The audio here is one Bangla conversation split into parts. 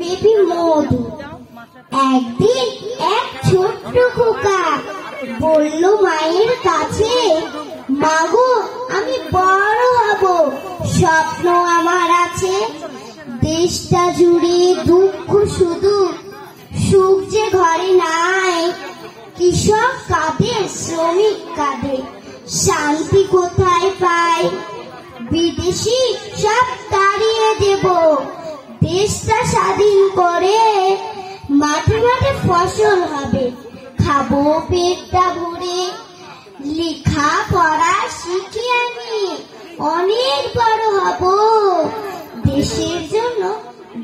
দেবী মধু। একদিন এক ছোট্ট খোকা বলল মায়ের কাছে, মাগো আমি বড় হব, স্বপ্ন আমার আছে। দেশটা জুড়ে দুঃখ শুধু, সুখ যে ঘরে নাই। কৃষক কাঁদে, শ্রমিক কাঁদে, শান্তি কোথায় পাই? বিদেশি সব তাড়িয়ে দেব, দেশটা স্বাধীন করে। মাঠে মাঠে ফসল হবে, খাবো পেটটা ভরে। লেখা পড়া শিখে আমি অনেক বড় হব, দেশের জন্য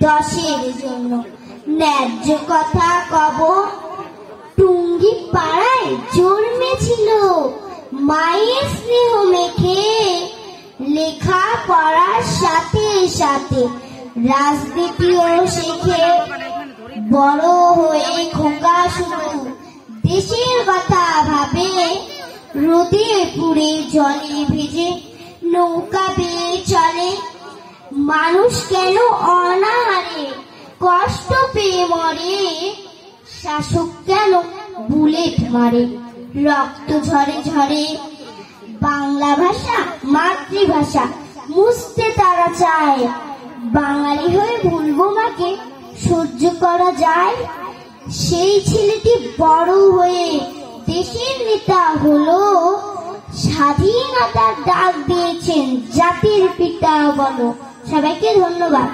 দশের জন্য ন্যায্য কথা কব। টুঙ্গি পাড়ায় জন্মেছিল মায়ের স্নেহ মেখে, লেখা পড়ার সাথে সাথে রাজনীতিও শেখে। বড় হয়ে খোকা শুধু দেশের কথা ভাবে, রোদে পুড়ে জলে ভেজে নৌকা বেয়ে চলে। মানুষ কেন অনাহারে কষ্ট পেয়ে মরে? শাসক কেন বুলেট মারে, রক্ত ঝরে ঝরে? বাংলা ভাষা মাতৃভাষা মুছতে তারা চায়, বাঙালি হয়ে ভুলবো মাকে সহ্য করা যায়? সেই ছেলেটি বড় হয়ে দেশের নেতা হলো, স্বাধীনতার ডাক দিয়েছেন জাতির পিতা বলো। সবাইকে ধন্যবাদ।